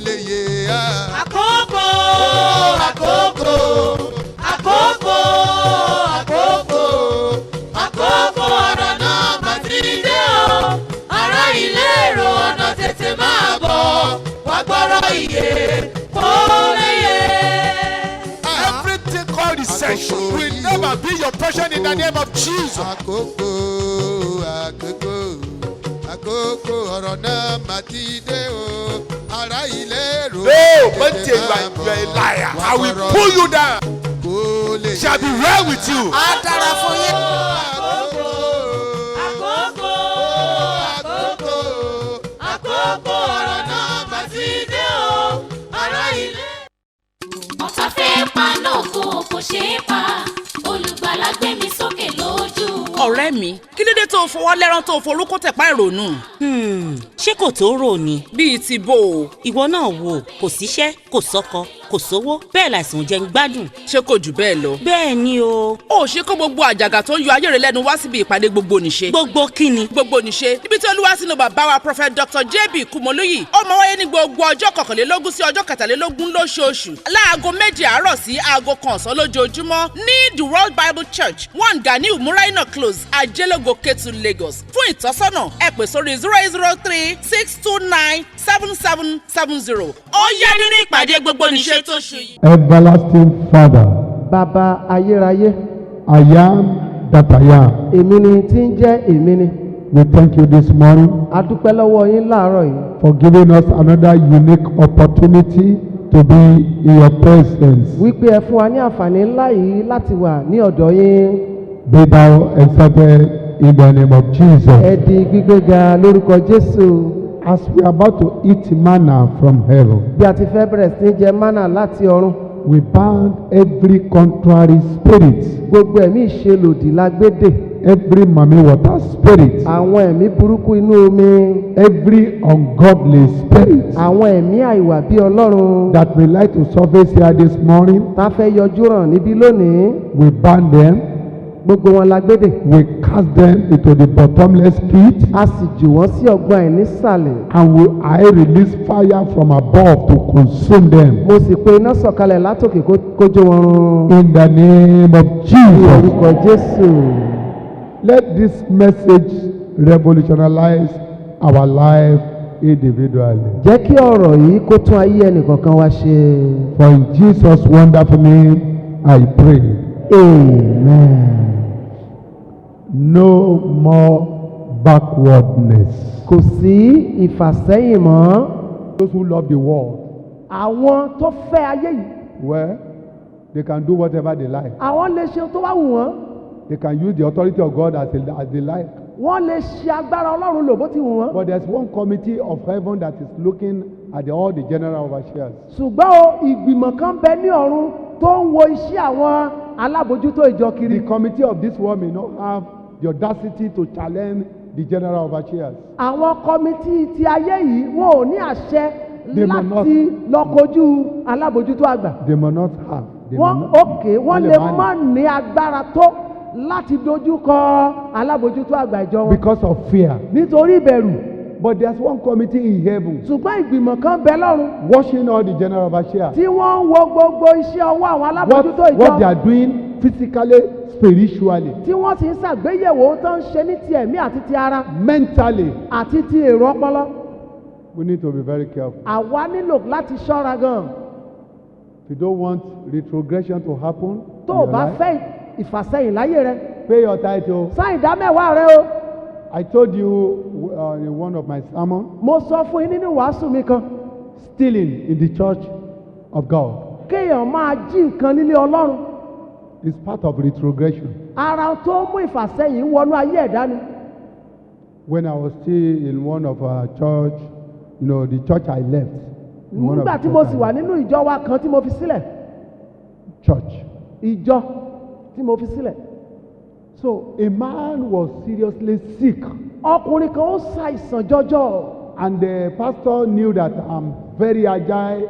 lè yé a. Àkókò, àkókò, àkókò, àkókò, àkókò ọ̀rọ̀ náà mà ti dé o. Ará ilé èrò ọ̀nà tètè máa bọ̀, wá gbọ́rọ̀ ìyè kó lè yé. Everything called essential will never be your portion in the name of Jesus. Àkókò, àkókò, àkókò ọ̀rọ̀ náà mà ti dé o. Ará ilé èrò No, but you are a liar. I will pull you down. It shall be well with you. Á dára fún yín. Àkókò, àkókò, àkókò, àkókò ọ̀rọ̀ náà mà ti dé o. Ará ilé. Ọ̀tá fẹ́ pa náà kò ṣeé pa, olùgbàlà gbé mi sókè lójú. Ọ̀rẹ́ mi, kí ló dé tó fọwọ́ lẹ́rán tó forúkọ tẹ̀pá ìrònú? Ṣé kò tó rò ni? Bíi ti bò ó. Ìwọ náà wò, kò síṣẹ́, kò sọ́kọ, kò sówó, bẹ́ẹ̀ láìsàn jẹ́ ń gbádùn. Ṣé kò jù bẹ́ẹ̀ lọ? Bẹ́ẹ̀ ni o. Ó ṣe kó gbogbo àjàgà tó ń yọ ayé rẹ lẹ́nu wá síbi ìpàdé gbogbo nìṣe. Gbogbo kíni? Gbogbo nìṣe níbi tí Olúwa sínú bàbá wa Prophet Dr. JB Kumoloyi. Ó máa wáyé ní gbogbo ọjọ́ 21 sí ọjọ́ 23 lóṣooṣù. Láago 7 àárọ̀ sí aago 1 ọ̀sán lójoojúmọ́ ní The World Bible Church 1 Ganiu Muraina Close, Ajelogo Ketu, Lagos. Fún ìtọ́sọ́nà ẹ pè sórí 0803-629-7770. Ó yá nínú ìpàdé gbogbo nìṣe tó ṣù yìí. Everlasting Father, Bàbá ayérayé, I am that I am. èmi ni tí ń jẹ́ èmi ni. We thank you this morning A dúpẹ́ lọ́wọ́ yín láàárọ̀ yìí for giving us another unique opportunity to be in your presence. wípé ẹ fún wa ní àǹfààní ńlá yìí láti wà ní ọ̀dọ̀ yín. Be thou exalted in the name of Jesus. Ẹ di gbígbéga lórúkọ Jésù. As we are about to eat manna from heaven, Bí a ti fẹ́ bẹ̀rẹ̀ sí ní jẹ mánà láti ọ̀run, we bound every contrary spirit, gbogbo ẹ̀mí ìṣelòdì la gbé dè. every mami water spirit, Àwọn ẹ̀mí burúkú inú omi, every ungodly spirit àwọn ẹ̀mí àìwà bí Ọlọ́run that will like to surface here this morning, tá fẹ́ yọjú ràn níbí lónìí, we ban them, gbogbo wọn la gbé dè. we cast them into the bottomless pit, A sì jù wọ́n sí ọgbọ́n àìnísàlẹ̀. and I release fire from above to consume them. Mo sì pe iná sọ̀kalẹ̀ látòkè kó jó wọn run. In the name of Ní Jesus, orúkọ Jésù. let this message revolutionize our life individually. Jẹ́ kí ọ̀rọ̀ yìí kó tún ayé ẹnìkọ̀ọ̀kan wa ṣe. For in Jesus' wonderful name, I pray. Amen. No more backwardness. Kò sí ìfàsẹ́yìn mọ́. Those who love the world, Àwọn tó fẹ́ ayé yìí, well, they can do whatever they like. àwọn lè ṣe tó bá wù wọ́n. They can use the authority of God as they like. Wọ́n lè ṣe agbára Ọlọ́run lò bó ti wù wọ́n. But there's one committee of heaven that is looking at all the general overseers. Ṣùgbọ́n o, ìgbìmọ̀ kan bẹ ní ọ̀run tó ń wo iṣẹ́ àwọn alábòójútó ìjọ kiri. The committee of this world may not have the audacity to challenge the general overseers. Àwọn kọmitì ti ayé yìí wọn ò ní àṣẹ They may láti lọ kojú alábòójútó àgbà. They may not have. They may Wọ́n not- òkè wọ́n lè má má ní agbára tó láti dojú kọ alábòójútó àgbà ìjọ wọn. because of fear. Nítorí ìbẹ̀rù. But there's one committee in heaven Ṣùgbọ́n ìgbìmọ̀ kan bẹ lọ́run watching all the general overseers. tí wọ́n ń wo gbogbo iṣẹ́ ọwọ́ àwọn alábòójútó What they ìjọ. are doing physically, spiritually, Tí wọ́n sì ń ṣàgbéyẹ̀wò ohun tó ń ṣe ní ti ẹ̀mí àti ti ara mentally. àti ti èrò ọpọlọ. We need to be very careful. Àwa nílò láti ṣọ́ra gan. If you don't want retrogression to happen, Tó in o your bá life, fẹ́ ìfàsẹ́yìn láyé rẹ, pay your tithe. san ìdámẹ́wàá rẹ o. I told you in one of my sermons, Mo sọ fún yín nínú ìwàásù mi kan, stealing in the church of God kéèyàn máa jí nǹkan nílé Ọlọ́run. is part of retrogression. Ara tó mú ìfàsẹ́yìn wọnú ayé ẹ̀dá ni. When I was still in one of our church, the church I left. in one of Nígbà the tí mo church sì I wà left. nínú ìjọ wa kan tí mo fi sílẹ̀. Church. Ìjọ tí mo fi sílẹ̀. So a man was seriously sick, Ọkùnrin kan ó ṣàìsàn jọjọ. and the pastor knew that I'm very agile,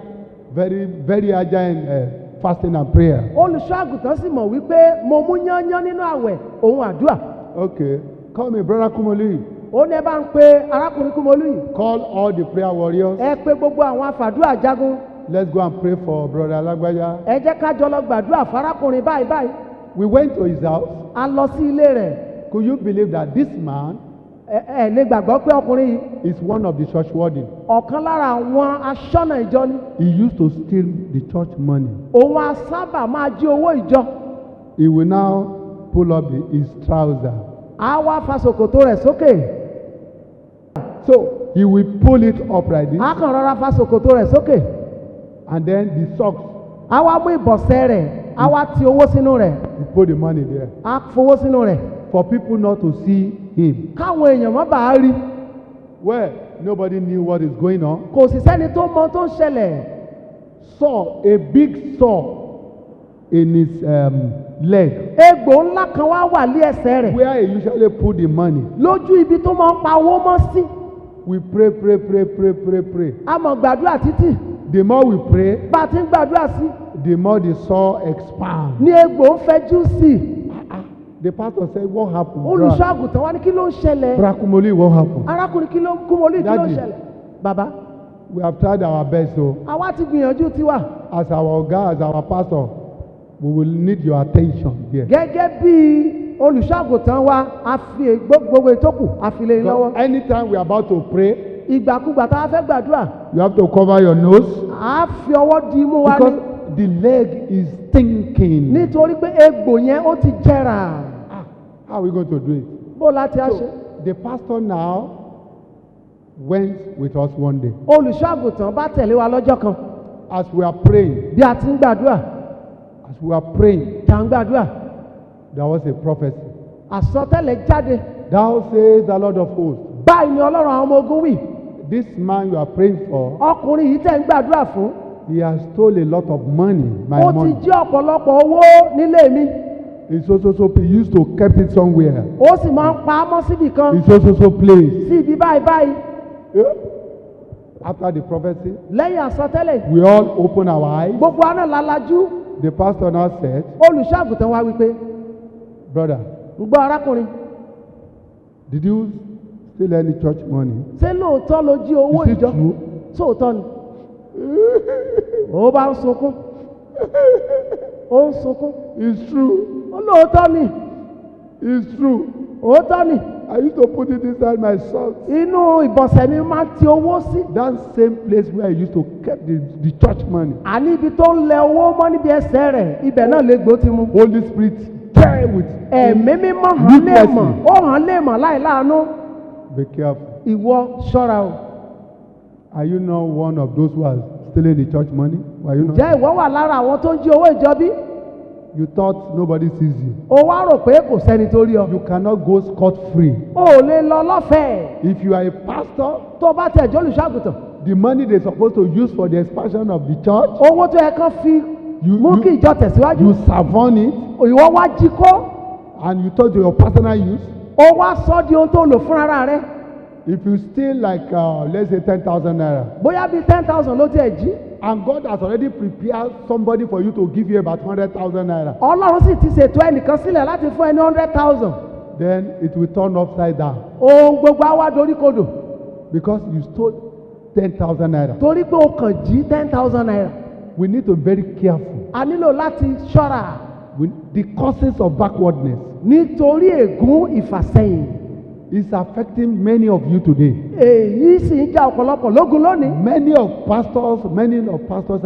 very agile in fasting and prayer. Olùṣọ́ àgùntàn sì mọ̀ wípé mo mú yányán nínú àwẹ̀ òun àdúrà. Okay, call me brother Kumoli. ó ní ẹ bá ń pe arákùnrin Kúmọlú yìí. Call all the prayer warriors. Ẹ pe gbogbo àwọn àfàdúrà jagun. Let's go and pray for Brother Alagbaja. Ẹ jẹ́ ká jọ lọ gbàdúrà fárákùnrin báyìí báyìí. We went to his house. A lọ sí ilé rẹ̀. Could you believe that this man Ẹ lè gbàgbọ́ pé ọkùnrin yìí is one of the church warden? ọ̀kan lára àwọn aṣọ́nà ìjọ ni. He used to steal the church money. Òun á sábà máa jí owó ìjọ. He will now pull up his trouser. Á wá fa ṣòkòtò rẹ̀ sókè. So he will pull it up like this, Á kàn rọra fa ṣòkòtò rẹ̀ sókè. and then the socks, Á wá mú ìbọ̀sẹ̀ rẹ̀. Á wá ti owó sínú rẹ̀. he put the money there Á fowó sínú rẹ̀. for people not to see him. Káwọn èèyàn má bàa rí. Well, nobody knew what is going on. Kò sì sẹ́ni tó mọ tó ń ṣẹlẹ̀. Saw a big saw in his leg, Egbò ńlá kan wá wà lé ẹsẹ̀ rẹ̀. where he usually put the money. Lójú ibi tó máa ń pa owó mọ́ sí. We pray. A mọ̀ gbàdúrà títì. The more we pray, Bá a ti ń gbàdúrà sí. the more the saw expand. Ní egbò ń fẹjú sí i. The pastor said, "What happened?" Olùṣọ́ àgùntàn wa ní kí ló ń ṣẹlẹ̀. Brakumoli, what happened? Arákùnrin Kúmọlú kí ló ń Daddy. ṣẹlẹ̀. Bàbá, We have tried our best, so àwa ti gbìyànjú tiwa. as our oga, as our pastor, we will need your attention here. Gẹ́gẹ́ bí olùṣọ́ àgùntàn wa, a fi gbogbo ètò kù, a fi lé yín lọ́wọ́. So anytime we are about to pray, Ìgbàkúgbà tá a fẹ́ gbàdúrà, you have to cover your nose a fi ọwọ́ di imú wa ní. because the leg is thinking. Nítorí pé egbò yẹn ó ti jẹrà. How are we going to do it? Bó láti á ṣe. So the pastor now went with us one day. Olùṣọ́ àgùntàn bá tẹ̀lé wa lọ́jọ́ kan. As we are praying, Bí a ti ń gbàdúrà, tá ń gbàdúrà, there was a prophecy. àsọtẹ́lẹ̀ jáde. Thou says the Lord of hosts, Báyìí ni Ọlọ́run àwọn ọmọ ogun wí. this man you are praying for, Ọkùnrin yìí tẹ̀ ń gbàdúrà fún. he has stole a lot of money, my Ó ti money. jí ọ̀pọ̀lọpọ̀ owó nílé mi. It's so he used to kept it somewhere. Ó sì máa ń pa á mọ́ síbì kan. It's so place. Sí ibi báyìí báyìí. After the prophecy, Lẹ́yìn àsọtẹ́lẹ̀, we all open our eyes. gbogbo àná lalajú. The pastor now said, Olùṣọ́ àgùntàn wa wípé, brother, ń gbọ́ arákùnrin, did you steal any church money? ṣé lóòótọ́ ló jí owó Is it ìjọ? true? Sóòótọ́ ni. Ó bá ń sunkún. Ó ń sunkún. It's true. Ó lóòótọ́ ni. It's true. Òótọ́ ni. I used to put it inside my socks. Inú ìbọ̀sẹ̀ mi máa ń ti owó sí. That same place where I used to keep the church money. Àní ibi tó ń lẹ owó mọ́ níbi ẹsẹ̀ rẹ̀, ibẹ̀ náà légbò ti mú. Holy Spirit, tear with Ẹ̀mí mímọ́ hàn lè mọ̀, ó hàn lè mọ̀ láì láàánú. Be careful. Ìwọ ṣọ́ra o. Are you not one of those who are stealing the church money? Were you not? Ǹjẹ́ ìwọ wà lára àwọn tó ń jí owó ìjọ bí? You thought nobody sees you. O wá rò pé kò sẹ́ni tó rí ọ. You cannot go scot-free. O ò lè lọ lọ́fẹ̀ẹ́. If you are a pastor, Tó bá tẹ̀ jọ́ olùṣọ́àgùtàn. the money they're supposed to use for the expansion of the church, Owó tó yẹ kán fi mú kí ìjọ tẹ̀síwájú. you savon it, Ìwọ wá jí kó. and you thought to your personal use. O wá sọ di ohun tó lò fún ara rẹ. If you steal like, let's say 10,000 naira, Bóyá bíi 10,000 ló tiẹ̀ jí. and God has already prepared somebody for you to give you about 100,000 naira, Ọlọ́run sì ti ṣètò ẹnìkan sílẹ̀ láti fún ẹni 100,000. then it will turn upside down Ohun gbogbo á wá dorí kodò. because you stole 10,000 naira. Torí pé o kàn jí 10,000 naira. We need to be very careful. A nílò láti ṣọ́ra The causes of backwardness nítorí ègún ìfàsẹ́yìn. is affecting many of you today. Èyí sì ń já ọ̀pọ̀lọpọ̀ lógun lónìí. Many of pastors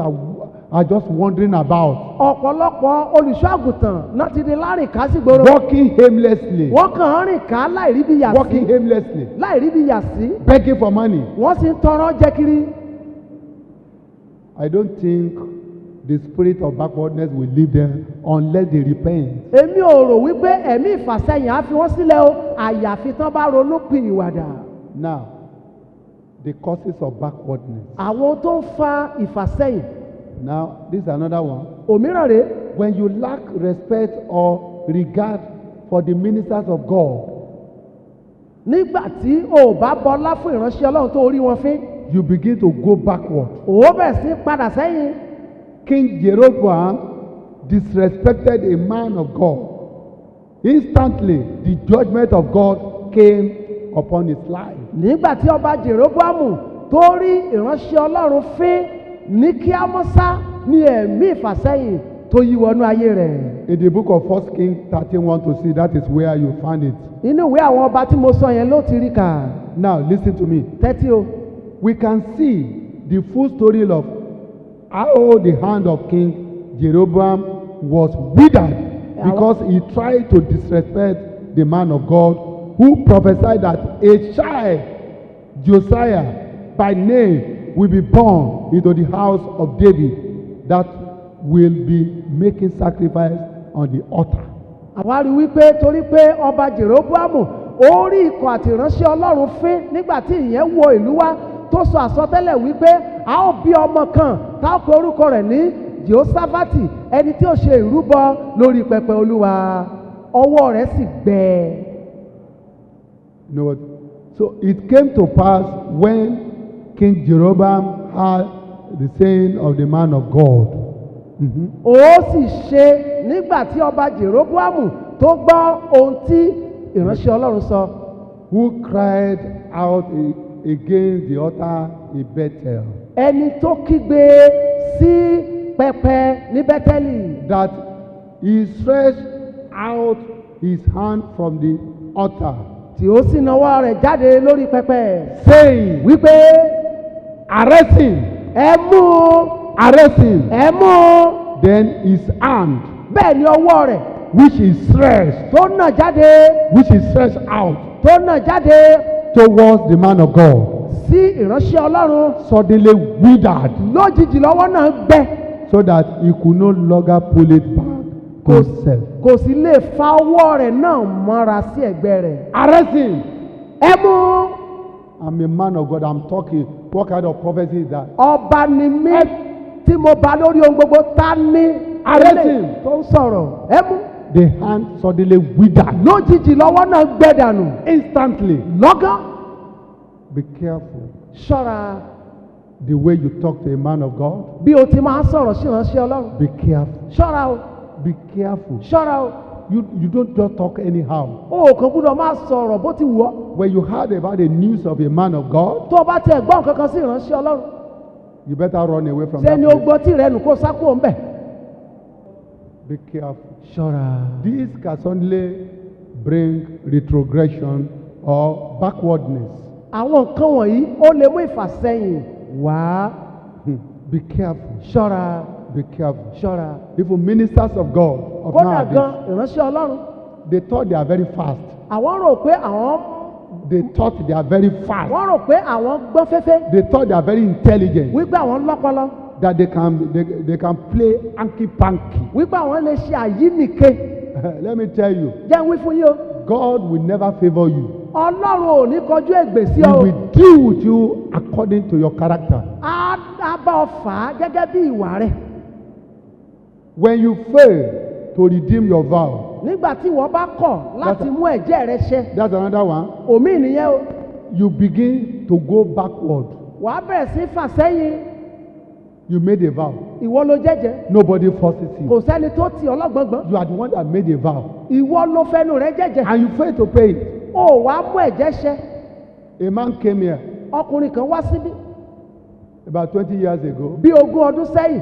are just wandering about, Ọ̀pọ̀lọpọ̀ olùṣọ́àgùtàn náà ti di lárìn ká sí gbòòrò. walking aimlessly, Wọ́n kàn ń rìn ká láìrí bí yà walking sí. aimlessly, Láìrí bí yà sí. begging for money. Wọ́n sì ń tọrọ jẹ kiri. I don't think the spirit of backwardness will leave them unless they repent. Èmi ò rò wípé ẹ̀mí ìfàsẹ́yìn á fi wọ́n sílẹ̀ o. Àyàfi tán bá ronú pin ìwàdà. Now, the causes of backwardness. Àwọn tó ń fa ìfàsẹ́yìn. Now, this is another one. Òmíràn rèé. When you lack respect or regard for the ministers of God, Nígbà tí o ò bá bọlá fún ìránṣẹ́ Ọlọ́run tó rí wọn fín. you begin to go backward. Ó bẹ̀rẹ̀ sí padà sẹ́yìn. King Jeroboam disrespected a man of God. Instantly, the judgment of God came upon his life. nígbà tí ọba Jeroboamu tó rí ìránṣẹ́ Ọlọ́run fín ní kíámọ́sá ní ẹ̀mí ìfàsẹ́yìn tó yí wọnú ayé rẹ̀. In the book of 1 Kings 13:1 to see, that is where you find it. inú ìwé àwọn ọba tí mo sọ yẹn ló ti rí kà. Now listen to me. tẹ́tí o. We can see the full story of how the hand of King Jeroboam was withered because he tried to disrespect the man of God who prophesied that a child, Josiah, by name, will be born into the house of David that will be making sacrifice on the altar. àwa rí wípé torí pé ọba Jeroboamu ó rí ikọ̀ àti ìránṣẹ́ Ọlọ́run fín nígbà tí ìyẹn wọ ìlú wa tó sọ àsọtẹ́lẹ̀ wípé a ó bí ọmọ kan tá ó pe orúkọ rẹ̀ ní Jehoshaphati ẹni tí ó ṣe ìrúbọ lórí pẹpẹ Olúwa ọwọ́ rẹ̀ sì gbẹ. You know what? So it came to pass when King Jeroboam heard the saying of the man of God. ó sì ṣe nígbà tí ọba Jeroboamu tó gbọ́ ohun tí ìránṣẹ́ Ọlọ́run sọ. Who cried out against the altar in Bethel. ẹni tó kígbe sí pẹpẹ ní Bẹ́tẹ́lì. That he stretched out his hand from the altar. tí ó sì nawọ́ rẹ̀ jáde lórí pẹpẹ. Saying, wípé arrest him, ẹ mú arrest him. ẹ mú. Then his hand, bẹ́ẹ̀ ni ọwọ́ rẹ̀ which is stretched, tó nà jáde which is stretched out tó nà jáde towards the man of God, sí ìránṣẹ́ Ọlọ́run suddenly withered, lójijì lọ́wọ́ náà gbẹ. so that he could no longer pull it back to himself. kò sì lè fa ọwọ́ rẹ̀ náà mọ́ra sí ẹ̀gbẹ́ rẹ̀. Arrest him. ẹ mú. I'm a man of God. I'm talking. What kind of prophecy is that? ọba ni mí tí mo bá lórí ohun gbogbo ta ní. Arrest him. tó ń sọ̀rọ̀ ẹ mú. The hand suddenly withered. lójijì lọ́wọ́ náà gbẹ dànù. Instantly. lọ́gán. Be careful ṣọ́ra the way you talk to a man of God. bí o ti máa sọ̀rọ̀ sí ìránṣẹ́ Ọlọ́run. Be careful. ṣọ́ra o. Be careful. ṣọ́ra o. You don't just talk anyhow. o kàn gbúdọ̀ máa sọ̀rọ̀ bó ti wù ọ́. When you heard about the news of a man of God, tó o bá tiẹ̀ gbọ́ nǹkan kan sí ìránṣẹ́ Ọlọ́run. you better run away from ṣé that ni o place. gbọ́ tí rẹ nù kó sá kúrò ńbẹ̀. Be careful. ṣọ́ra. This can suddenly bring retrogression or backwardness. àwọn nǹkan wọ̀nyí ó lè mú ìfàsẹ́yìn wá. Be careful. ṣọ́ra. Be careful. ṣọ́ra. Even ministers of God of kódà gan nowadays, ìránṣẹ́ Ọlọ́run they thought they are very fast. àwọn rò pé àwọn They thought they are very fast. wọ́n rò pé àwọn gbọ́n fẹ́fẹ́ They thought they are very intelligent. wípé àwọn lọ́pọlọ That they can play hanky panky. wípé àwọn lè ṣe àyínìke. Let me tell you, jẹ́ ń wí fún yín o God will never favor you. Ọlọ́run ò ní kọjú ègbè sí He ọ. will deal with you according to your character. á bá ọ fà á gẹ́gẹ́ bí ìwà rẹ̀. When you fail to redeem your vow, nígbà tí wọ́n bá kọ̀ láti mú ẹ̀jẹ̀ rẹ ṣẹ. that's another one. òmíì nìyẹn o. You begin to go backward. wàá bẹ̀rẹ̀ sí fà sẹ́yìn. You made a vow. ìwọ ló jẹ́jẹ́. Nobody forces kò you. sẹ́ni tó tì ọlọ́gbọ̀ngbọ̀n. You are the one that made a vow. ìwọ ló fẹnu rẹ jẹ́jẹ́. And you fail to pay it. o wàá mú ẹ̀jẹ̀ ṣẹ. A man came here ọkùnrin kan wá síbí about 20 years ago. bí 20 ọdún sẹ́yìn.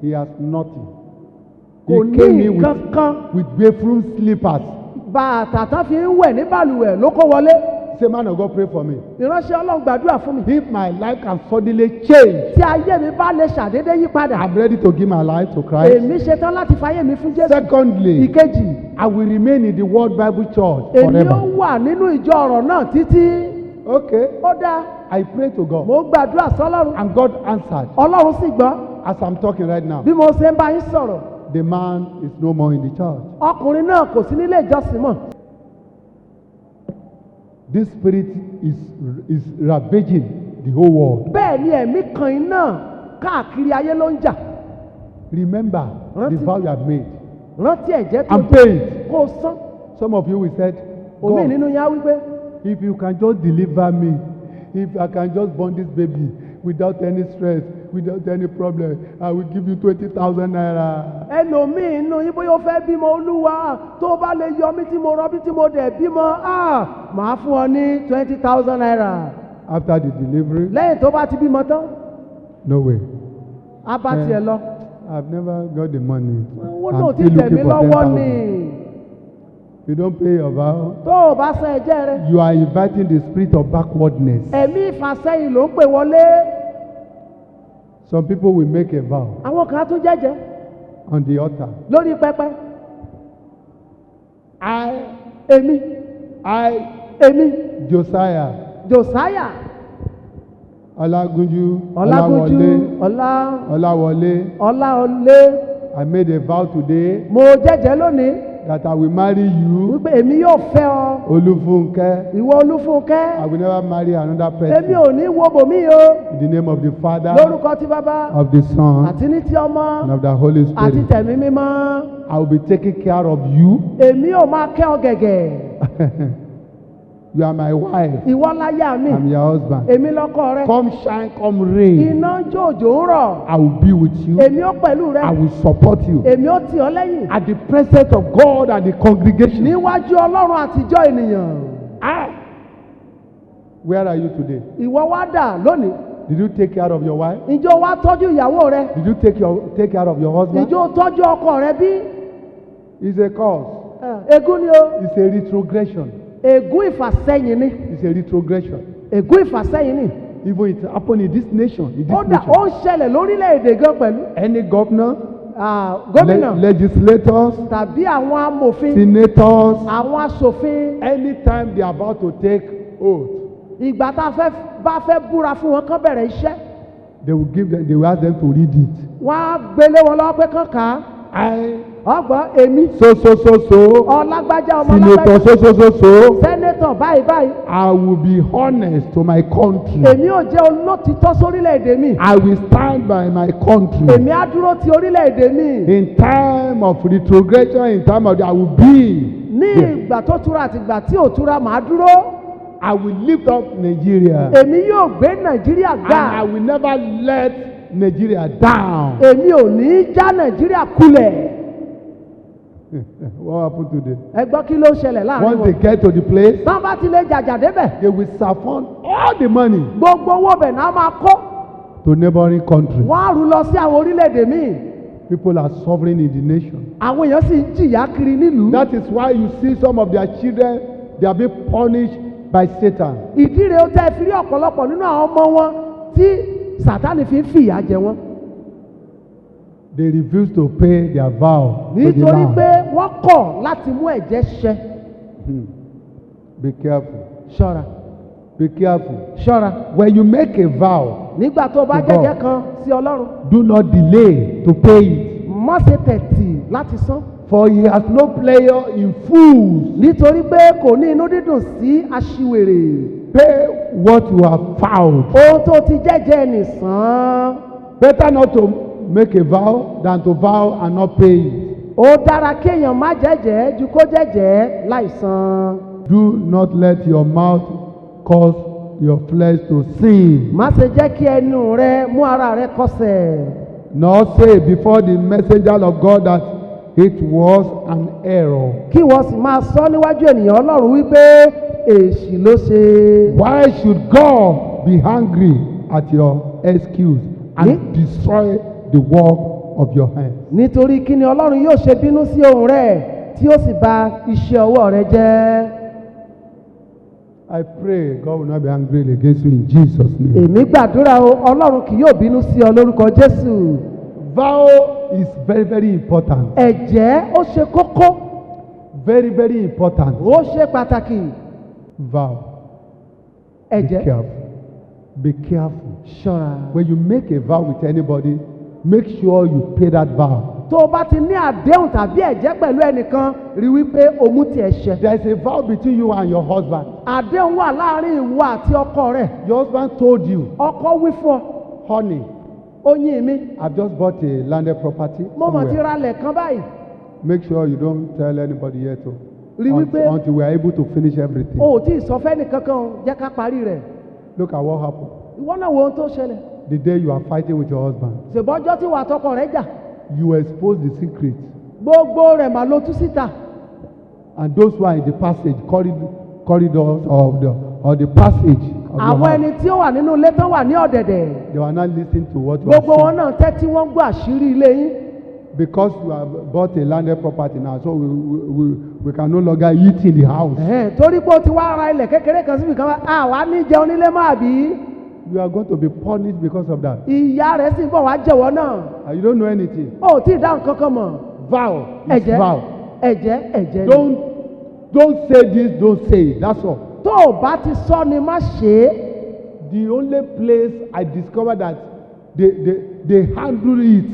He has nothing. kò He came ní in kankan. with bathroom slippers. bàtà tán fi ń wẹ̀ ní balùwẹ̀ ló kó wọlé. Say, man of God, pray for me. ìránṣẹ́ Ọlọ́run gbàdúrà fún mi. If my life can suddenly change, tí ayé mi bá lè ṣàdédé yí padà. I'm ready to give my life to Christ. èmi ṣetán láti fayé mi fún Jésù. Secondly, ìkejì I will remain in the World Bible Church èmi ó forever. wà nínú ìjọ ọ̀rọ̀ náà títí. Okay. ó dáa I pray to God. mo gbàdúrà sọ́lọ́run. And God answered. Ọlọ́run sì gbọ́ As I'm talking right now, bí mo ṣe ń bá yín sọ̀rọ̀. the man is no more in the church. ọkùnrin náà kò sí nílé ìjọsìn mọ́. This spirit is ravaging the whole world. bẹ́ẹ̀ ni ẹ̀mí kan iná káàkiri ayé ló ń jà. Remember the Rántí. vow you have made rántí ẹ̀jẹ̀ tó and pay it. kó o san. Some of you will said, òmíì God, nínú yín á wípé if you can just deliver me, if I can just born this baby, without any stress, without any problem. I will give you 20,000 naira. ẹlòmíì inú yín bóyá ó fẹ́ bímọ olúwa tó o bá lè yọ mí tí mo rọbí tí mo dẹ̀ bímọ màá fún ọ ní 20,000 naira. After the delivery, lẹ́yìn tó bá ti bímọ tán no way. á bá tiẹ̀ lọ. I've never got the money. owó náà I'm ti still tẹ̀ mí looking for lọ́wọ́ 10,000. ni. You don't pay your vow. tó o bá san ẹ̀jẹ̀ rẹ. You are inviting the spirit of backwardness. ẹ̀mí ìfàsẹ́yìn ló ń pè wọlé. Some people will make a vow àwọn kan á tún jẹ́jẹ́ on the altar. lórí pẹpẹ. I, èmi Josiah, Josiah Olagunju, Ọlágúnjú Olawole, Ọláolé I made a vow today mo jẹ́jẹ́ lónìí that I will marry you, wípé èmi yóò fẹ́ ọ Olufunke. ìwọ Olúfúnkẹ́. I will never marry another èmi person. ò ní wo bòmí o In the name of the Father, lórúkọ tí bàbá of the Son, àti ní ti ọmọ and of the Holy àti Spirit. tẹ̀mí mímọ́. I will be taking care of you. èmi ò máa kẹ́ ọ gẹ̀gẹ̀. You are my wife. ìwọ láyà mi I'm your husband. èmi lọ́kọ rẹ. Come shine, come rain. iná ń jó òjò ń rọ̀. I will be with you. èmi ó pẹ̀lú rẹ. I will support you. èmi ó tì ọ́ lẹ́yìn. At the presence of God and the congregation. níwájú ọlọ́run àtijọ́ ènìyàn. Where are you today? ìwọ wá dà lónìí. Did you take care of your wife? ìjọ wa tọ́jú ìyàwó rẹ. Did you take care of your husband? ìjọ tọ́jú ọkọ rẹ bí. It's a cause. ègún ni o. It's a retrogression. ègún ìfàsẹ́yìn ni. It's a retrogression. ègún ìfàsẹ́yìn ni. Even it happened in this nation. In this ó nation. ń ṣẹlẹ̀ lórílẹ̀‐èdè gan pẹ̀lú. Any governor, gómìnà legislators, tàbí àwọn amòfin senators, àwọn aṣòfin. anytime they are about to take oath, ìgbà tá a bá fẹ́ búra fún wọn kán bẹ̀rẹ̀ iṣẹ́. they will ask them to read it. wọ́n á gbélé wọn lọ́wọ́ pé kán kà á. ọgbọ́n èmi. So. ọlágbájá ọmọ Senator lágbájá. so. sẹ́nétọ̀ báyìí. I will be honest to my country. èmi ò jẹ́ olótìtọ́ sórílẹ̀-èdè mi. I will stand by my country. èmi á dúró ti orílẹ̀-èdè mi. In time of retrogression, in time of I will be. ní there. ìgbà tó tura àti ìgbà tí ò tura màá dúró. I will lift up Nigeria. èmi yóò gbé nàìjíríà And ga. I will never let Nigeria down. èmi ò ní já nàìjíríà kulẹ̀. What happened today? ẹ gbọ́ kí ló ń ṣẹlẹ̀ láàrin Once they wọn. get to the place, tán bá ti lè jàjà débẹ̀. they will siphon all the money gbogbo owó bẹ̀ náà máa kó. to neighboring countries. wọ́n á rú lọ sí àwọn orílẹ̀-èdè míì. People are suffering in the nation. àwọn èèyàn sì ń jìyà kiri nílùú. That is why you see some of their children, they are being punished by Satan. ìdí rèé ó tẹ́ fi rí ọ̀pọ̀lọpọ̀ nínú àwọn ọmọ wọn tí sátánì fi ń fìyà jẹ wọn. They refuse to pay their vow to the nítorí Lamb. pé wọ́n kọ̀ láti mú ẹ̀jẹ̀ ṣẹ. Be careful. ṣọ́ra Be careful. ṣọ́ra. When you make a vow, nígbà tó bá To God. jẹ́jẹ́ kan sí ọlọ́run do not delay to pay it. má ṣe tẹ̀tì láti san. For he has no pleasure in fools. nítorí pé kò ní inú dídùn sí aṣiwèrè. Pay what you have found. ohun tó ti jẹ́jẹ́ nìsan. Better not to make a vow than to vow and not pay it. ó dára kéèyàn má jẹ́jẹ́ ju kó jẹ́jẹ́ láìsan. Do not let your mouth cause your flesh to sin. má ṣe jẹ́ kí ẹnu rẹ mú ara rẹ kọsẹ̀. Nor say before the messenger of God that it was an error. kí wọ́n sì máa sọ níwájú ènìyàn ọlọ́run wípé èṣì ló ṣe. Why should God be angry at your excuse and Ni- destroy the work of your hands? nítorí kí ni ọlọ́run yóò ṣe bínú sí ohùn rẹ̀ tí ó sì bà iṣẹ́ ọwọ́ rẹ jẹ́. I pray God will not be angry against you in Jesus' name. èmi gbàdúrà o ọlọ́run kì yóò bínú sí ọ lórúkọ jésù. Vow is very, very important. ẹ̀jẹ̀ ó ṣe kókó Very, very important. ó ṣe pàtàkì. Vow. Be ẹ̀jẹ̀ careful. Be careful. ṣọ́ra. When you make a vow with anybody, make sure you pay that vow. tó o bá ti ní àdéhùn tàbí ẹ̀jẹ̀ pẹ̀lú ẹnìkan rí wípé o mú tiẹ̀ ṣẹ. There is a vow between you and your husband. àdéhùn wà láàrin ìwọ àti ọkọ rẹ. Your husband told you, ọkọ wí fún ọ honey, oyin mi I've just bought a landed property mo mọ̀ ti somewhere. ra lẹ̀ kan báyìí. Make sure you don't tell anybody yet Rí wípé- until we are able to finish everything. o ò tí ì sọ fẹ́ni kankan o, jẹ́ ká parí rẹ̀. Look at what happened. ìwọ náà wo ohun tó ṣẹlẹ̀. the day you are fighting with your husband. ṣèbọ́jọ́ tí wàá tọkọ rẹ̀ jà You expose the secret. gbogbo rẹ̀ mà ló tú síta. And those who are in the passage, corridors or the passage of your àwọn house, ẹni tí ó wà nínú ilé tán wà ní ọ̀dẹ̀dẹ̀ they were not listening to what you are gbogbo wọn saying. náà tẹ́tí wọ́n gbọ́ àṣírí ilé yín. Because you have bought a landed property now, so we can no longer eat in the house. Torí pé o ti wá ra ilẹ̀ kékeré kan síbi kan wá àwa ní jẹun nílé máa bí. You are going to be punished because of that. ìyá rẹ̀ sì bọ̀ wá jẹ̀wọ́ náà. And you don't know anything. o ò tí ì dá nǹkan kan mọ̀. Vow is vow. ẹ̀jẹ̀ Don't say this, don't say it. That's all. tó o bá ti sọ ni má ṣe é. The only place I discovered that they handle it.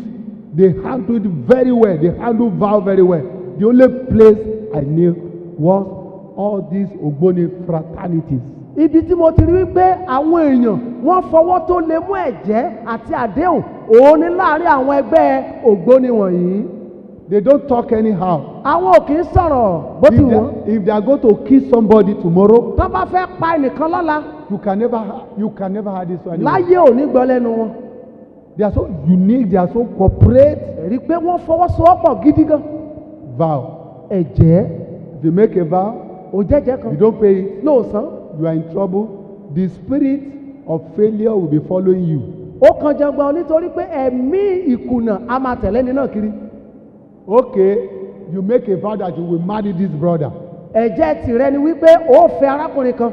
They handle it very well. They handle vow very well. The only place I knew was all these Ogboni fraternities. Ibi tí mo ti rí wípé àwọn èèyàn wọ́n fọwọ́ tó lè mú ẹ̀jẹ́ àti àdéhùn òun ní láàrin àwọn ẹgbẹ́ Ògbóni wọ̀nyí. They don't talk anyhow. Àwọn ò kì í sọ̀rọ̀ bó ti wọ́n. If they are going to kill somebody tomorrow, tó bá fẹ́ pa ẹnìkan lọ́la. You can never have this one. Láyé ò ní gbọ́ lẹ́nu wọn. They are so unique, they are so corporate. Rí pé wọ́n fọwọ́sowọ́pọ̀ gidi gan. Vow. Ẹ̀jẹ̀. If you make a vow, ò jẹ́jẹ́ kan. you don't pay it. Lóòsàn. You are in trouble. The spirit of failure will be following you. Ó kan jẹgbọn nítorí pé ẹ̀mí ìkùnà a máa tẹ̀lé ní náà kiri. Okay, you make a vow that you will marry this brother. Ẹ̀jẹ̀ tìrẹ ni wípé ó fẹ́ arákùnrin kan.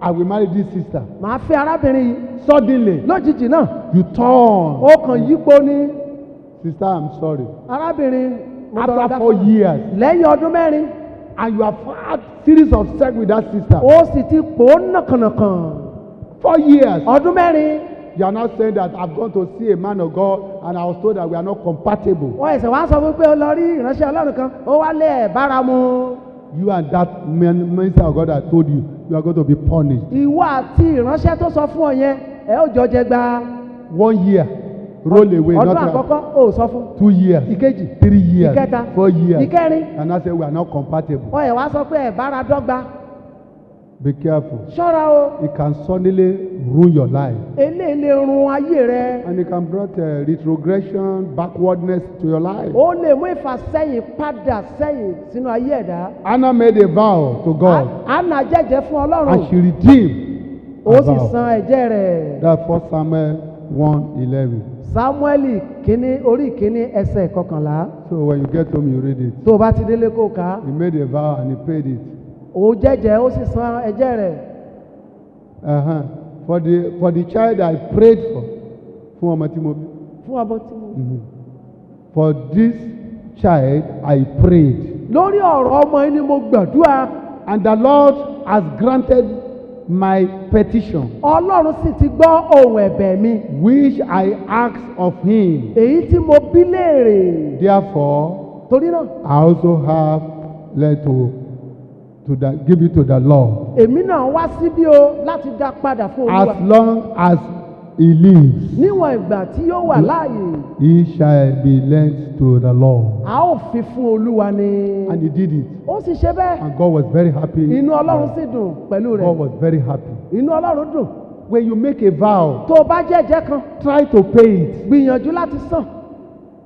I will marry this sister. Màá fẹ́ arábìnrin yìí. Suddenly, lójijì náà. you turn. Ó kàn yípo ní. Sister, I'm sorry. Arábìnrin. After 4 years. Lẹ́yìn ọdún mẹ́rin. And you have had series of sex with that sister. Ó sì ti pò ó nàkànàkàn. 4 years. Ọdún mẹ́rin. You are not saying that I've gone to see a man of God and I was told that we are not compatible. Wọ́n ẹ̀sẹ̀ wá sọ fún pé ó lọ rí ìránṣẹ́ Ọlọ́run kan, ó wá lé ẹ̀ bára mu. You and that minister of God that told you, you are going to be punished. Ìwọ àti ìránṣẹ́ tó sọ fún ọ yẹn, ẹ ó jọ jẹ gba. 1 year, roll away. Ọdún àkọ́kọ́, ó sọ fún. 2 years. Ìkejì. 3 years. Ìkẹta. 4 years. Ìkẹrin. And I say we are not compatible. Wọ́n ẹ̀ wá sọ pé ẹ̀ bára dọ́gba. Be careful. Ṣọ́ra o. It can suddenly ruin your life. Eléyìí lè run ayé rẹ. And it can bring retrogression, backwardness to your life. Ó lè mú ìfàsẹ́yìn padà sẹ́yìn sínú ayé ẹ̀dá. Anna made a vow to God. Anna jẹ́jẹ́ fún Ọlọ́run. And she redeemed. Ó sì san ẹ̀jẹ̀ rẹ̀. That's 1 Samuel 1:11. Sámúẹ́lì kínní orí kínní ẹsẹ̀ kọkànlá. So when you get home, you read it. Tó o bá ti délé kó o kà á. He made a vow and he paid it. Ó jẹ́jẹ́ ó sì san ẹ̀jẹ̀ rẹ̀. For the child I prayed for. Fún ọmọ tí mo bí. Fún ọmọ tí mo bí. For this child I prayed. Lórí ọ̀rọ̀ ọmọ yìí ni mo gbàdúrà. And the Lord has granted my petition. Ọlọ́run sì ti gbọ́ ohùn ẹ̀bẹ̀ mi. Which I asked of him. Èyí tí mo bí léèrè. Therefore. Torí náà. I also have led give it to the Lord. Èmi náà wá síbí o láti dá padà fún Olúwa. As long as he lives. Níwọ̀n ìgbà tí yóò wà láàyè. He shall be lent to the Lord. A ó fi fún Olúwa ni. And he did it. Ó sì ṣe bẹ́ẹ̀. And God was very happy. Inú Ọlọ́run sì dùn pẹ̀lú rẹ̀. God was very happy. Inú Ọlọ́run dùn. When you make a vow. Tó o bá jẹ́jẹ́ kan. Try to pay it. Gbìyànjú láti san.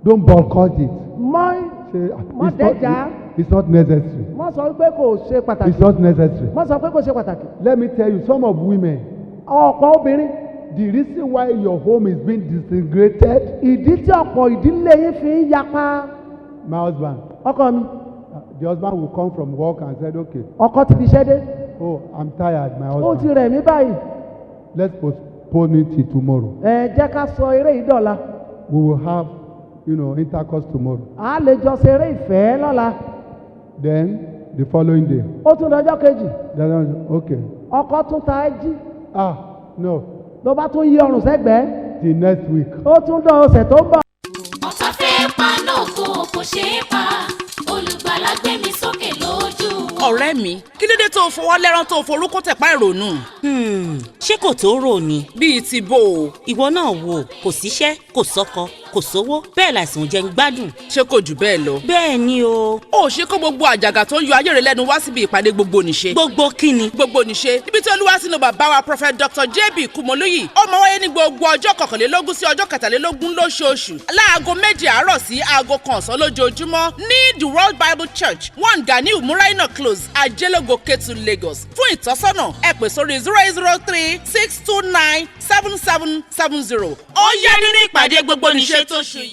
Don't boycott it. Mọ́ dẹ́jà. It's not necessary. Mọ́ sọ pé kò ṣe pàtàkì. It's not necessary. Mọ́ sọ pé kò ṣe pàtàkì. Let me tell you, some of women. Ọ̀pọ̀ obìnrin. The reason why your home is being disintegrated. Ìdí tí ọ̀pọ̀ ìdílé yín fi ń yapa. My husband. Ọkọ mi. The husband will come from work and said, okay. Ọkọ ti fi iṣẹ́ dé. Oh, I'm tired, my husband. Ó ti rẹ̀ mí báyìí. Let's postpone it till tomorrow. Jẹ́ ká sọ eré ìdọ̀la. We will have, intercourse tomorrow. A lè jọ ṣe eré ìfẹ́ lọ́la. Then the following day. Ó tún lọ́jọ́ kejì. Then okay. Ọkọ tún ta ẹ́ jí. No. Ló bá tún yí ọrùn sẹ́gbẹ̀ẹ́. Till next week. Ó tún dán ọ̀sẹ̀ tó ń bọ̀. Ọ̀tá fẹ́ pa náà kò ṣeé pa, Olùgbàlà gbé mi sókè lójú wọn. ọ̀rẹ́ mi kí ló dé tó fọwọ́ lẹ́rán tó forúkọ tẹ̀pá ìrònú. ṣé kò tó rò ni. bíi ti bò ó. ìwọ náà wò kò síṣẹ́ kò sọ́kọ kò sówó bẹ́ẹ̀ láìsàn jẹ́ ń gbádùn. ṣé kò jù bẹ́ẹ̀ lọ. bẹ́ẹ̀ ni o. ó ṣe kó gbogbo àjàgà tó ń yọ ayé rẹ lẹ́nu wá síbi ìpàdé gbogbo nìṣe. gbogbo kíni. gbogbo nìṣe níbi tí olúwa sínú bàbá wa prophet dr jb kumoluyi ó máa wáyé ní gbogbo ọjọ́ kọkànlélógún sí ọjọ́ kẹtàlélógún lóṣooṣù láago 2 àárọ̀ sí aago 1 ọ̀sán lójoojúmọ́ ní the world bible church 1 ganiu muraina close ajẹ́lógo ketu lagos. fún ìtọ́sọ́nà ẹ pè sórí 0803 629 7770. ó yá nínú ìpàdé gbogbo nìṣe tó ṣù yìí.